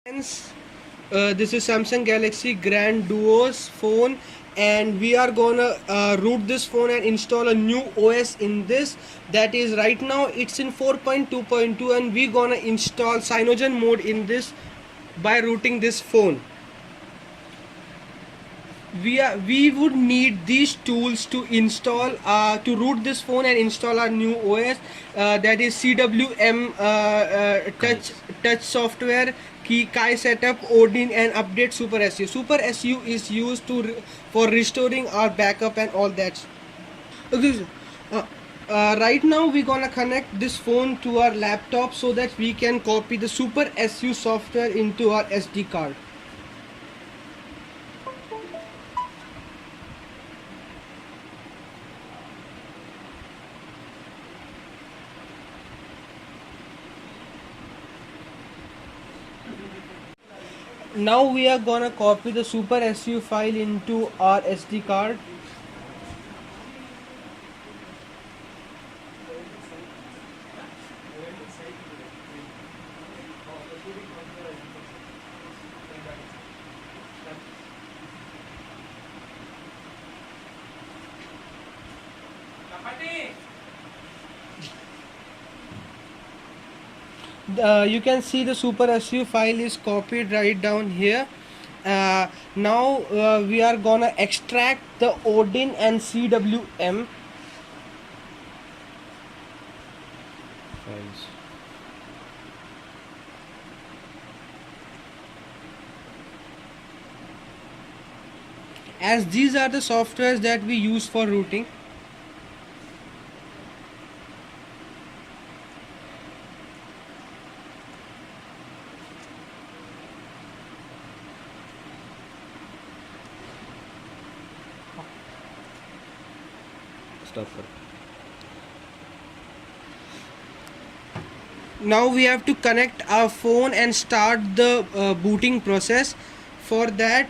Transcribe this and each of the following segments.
Friends, this is Samsung Galaxy Grand Duo's phone, and we are gonna root this phone and install a new OS in this. That is, right now it's in 4.2.2, and we gonna install Cyanogen mode in this by rooting this phone. We would need these tools to install to root this phone and install our new OS, that is CWM touch software, Kai setup, Odin, and update Super SU. Super SU is used for restoring our backup and all that. Okay, right now we're gonna connect this phone to our laptop so that we can copy the Super SU software into our SD card. Now we are gonna copy the Super SU file into our SD card. You can see the Super SU file is copied right down here. Now we are gonna extract the Odin and CWM files. As these are the softwares that we use for routing. Now we have to connect our phone and start the booting process. For that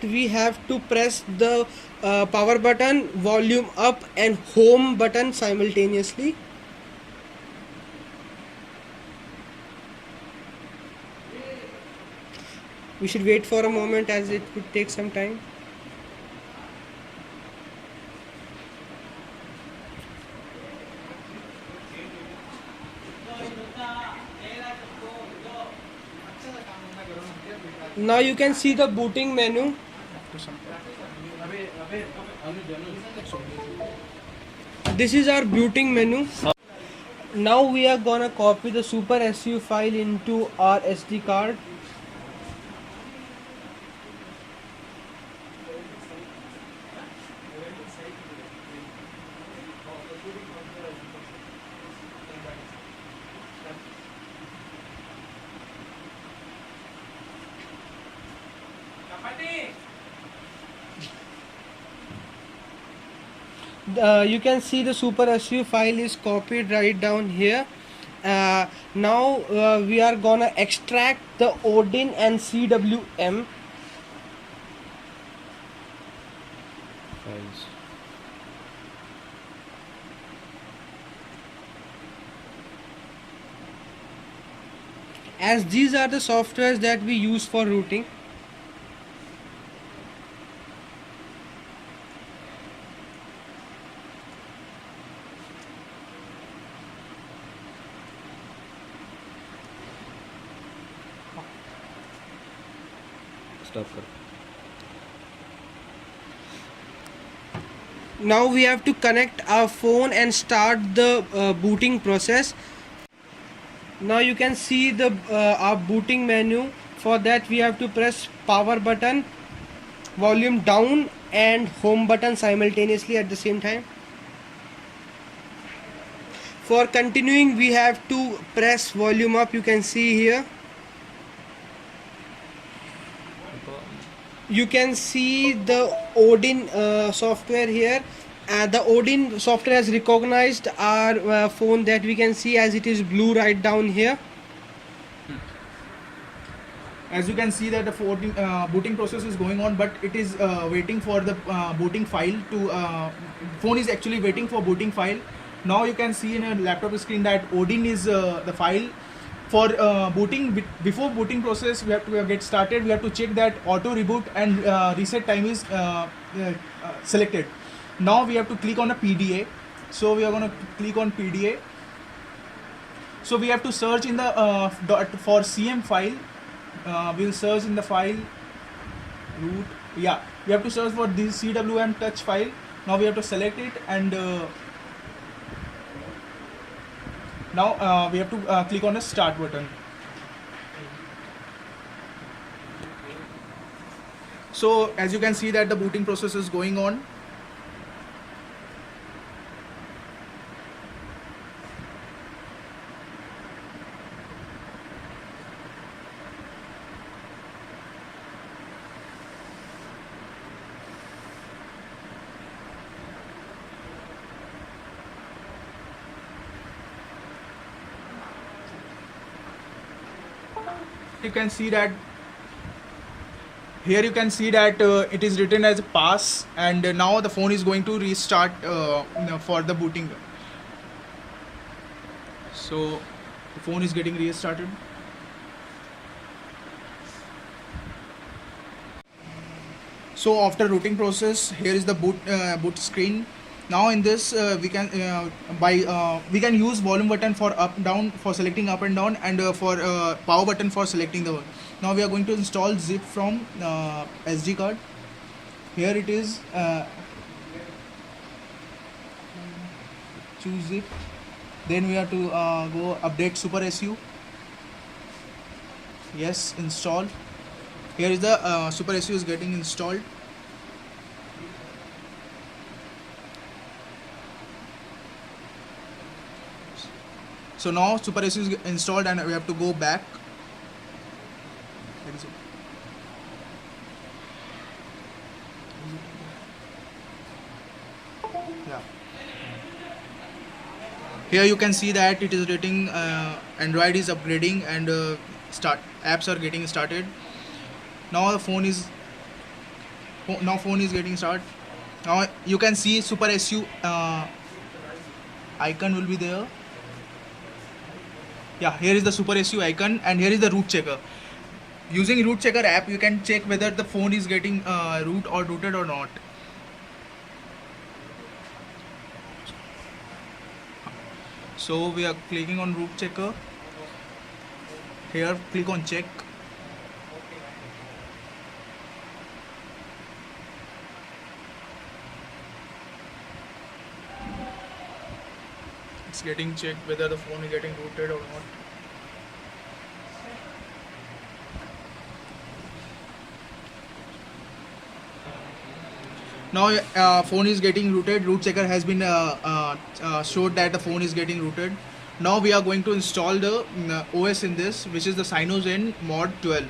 we have to press the power button, volume up, and home button simultaneously. We should wait for a moment as it could take some time. Now you can see the booting menu. This is our booting menu. Now we are gonna copy the Super SU file into our SD card. You can see the Super SU file is copied right down here. Now we are gonna extract the Odin and CWM files. As these are the softwares that we use for routing. Now we have to connect our phone and start the booting process. Now you can see the our booting menu. For that we have to press power button, volume down, and home button simultaneously at the same time. For continuing we have to press volume up. You can see here. You can see the Odin software here. The Odin software has recognized our phone, that we can see as it is blue right down here. As you can see that the booting process is going on, but it is waiting for the booting file to phone is actually waiting for booting file. Now you can see in a laptop screen that Odin is the file For booting, before booting process, we have to get started. We have to check that auto reboot and reset time is selected. Now we have to click on a PDA. So we are going to click on PDA. So we have to search in the for CM file. We'll search in the file root. Yeah, we have to search for this CWM touch file. Now we have to select it, and now we have to click on the start button. So as you can see that the booting process is going on. You can see that here you can see that it is written as a pass, and now the phone is going to restart for the booting. So the phone is getting restarted. So after rooting process, here is the boot screen. Now in this we can we can use volume button for up down for selecting up and down, and for power button for selecting the. Now we are going to install zip from SD card. Here it is. Choose zip. Then we have to go update Super SU. Yes, install. Here is the Super SU is getting installed. So now Super SU is installed, and we have to go back. That is it. Yeah. Here you can see that it is rating Android is upgrading, and apps are getting started. Now the phone is getting started. Now you can see Super SU icon will be there. Yeah, here is the Super SU icon, and here is the root checker. Using root checker app, you can check whether the phone is getting rooted or not. So we are clicking on root checker. Here click on check. It's getting checked whether the phone is getting rooted or not. Now phone is getting rooted. Root checker has been showed that the phone is getting rooted. Now we are going to install the OS in this, which is the Cyanogen Mod 12.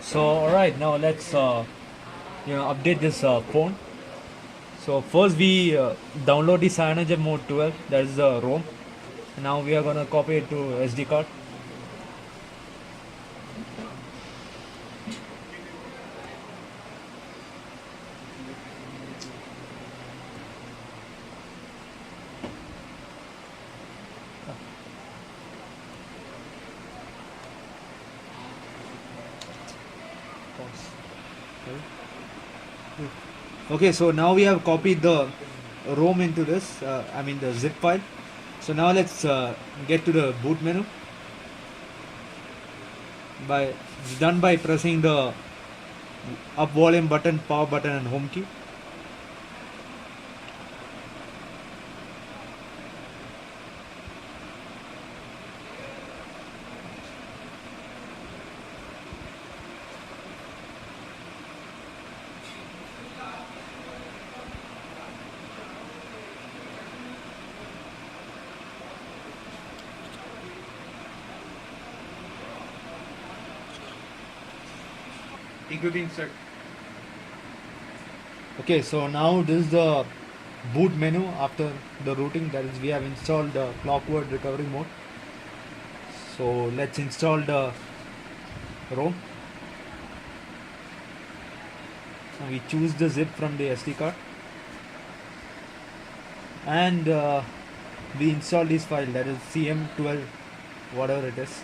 So alright, now let's update this phone. So first we download the Cyanogen Mode 12, that is the ROM. Now we are gonna copy it to SD card. Okay, so now we have copied the ROM into this, the zip file. So now let's get to the boot menu. It's done by pressing the up volume button, power button, and home key. Including set. Okay, so now this is the boot menu after the rooting. That is, we have installed the clockwork recovery mode. So let's install the ROM. So we choose the zip from the SD card, and we install this file, that is cm12 whatever it is.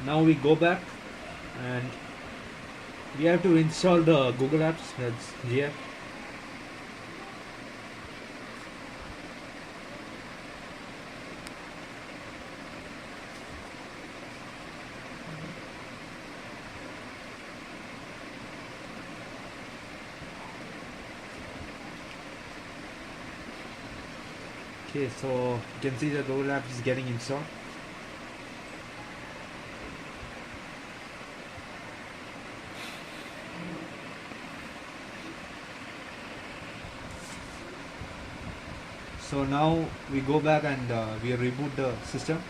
Now we go back and we have to install the Google Apps, that's GF. Okay, so you can see the Google Apps is getting installed. So now we go back and we reboot the system.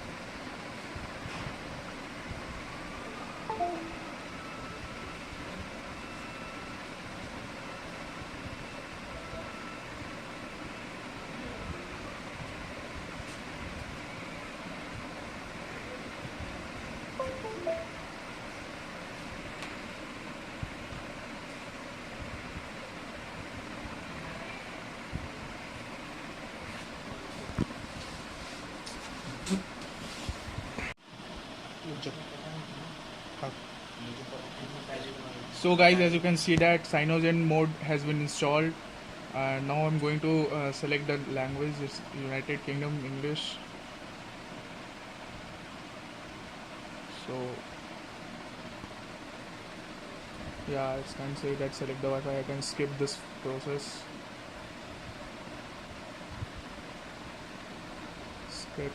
So guys, as you can see that Cyanogen mode has been installed. Now I'm going to select the language. It's United Kingdom English. So yeah, it's can say that select the Wi-Fi. I can skip this process. Skip.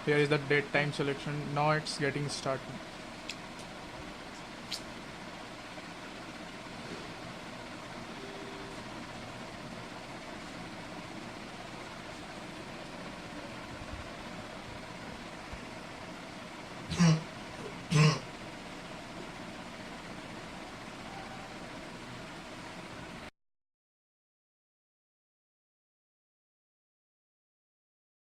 Here is the date time selection. Now it's getting started.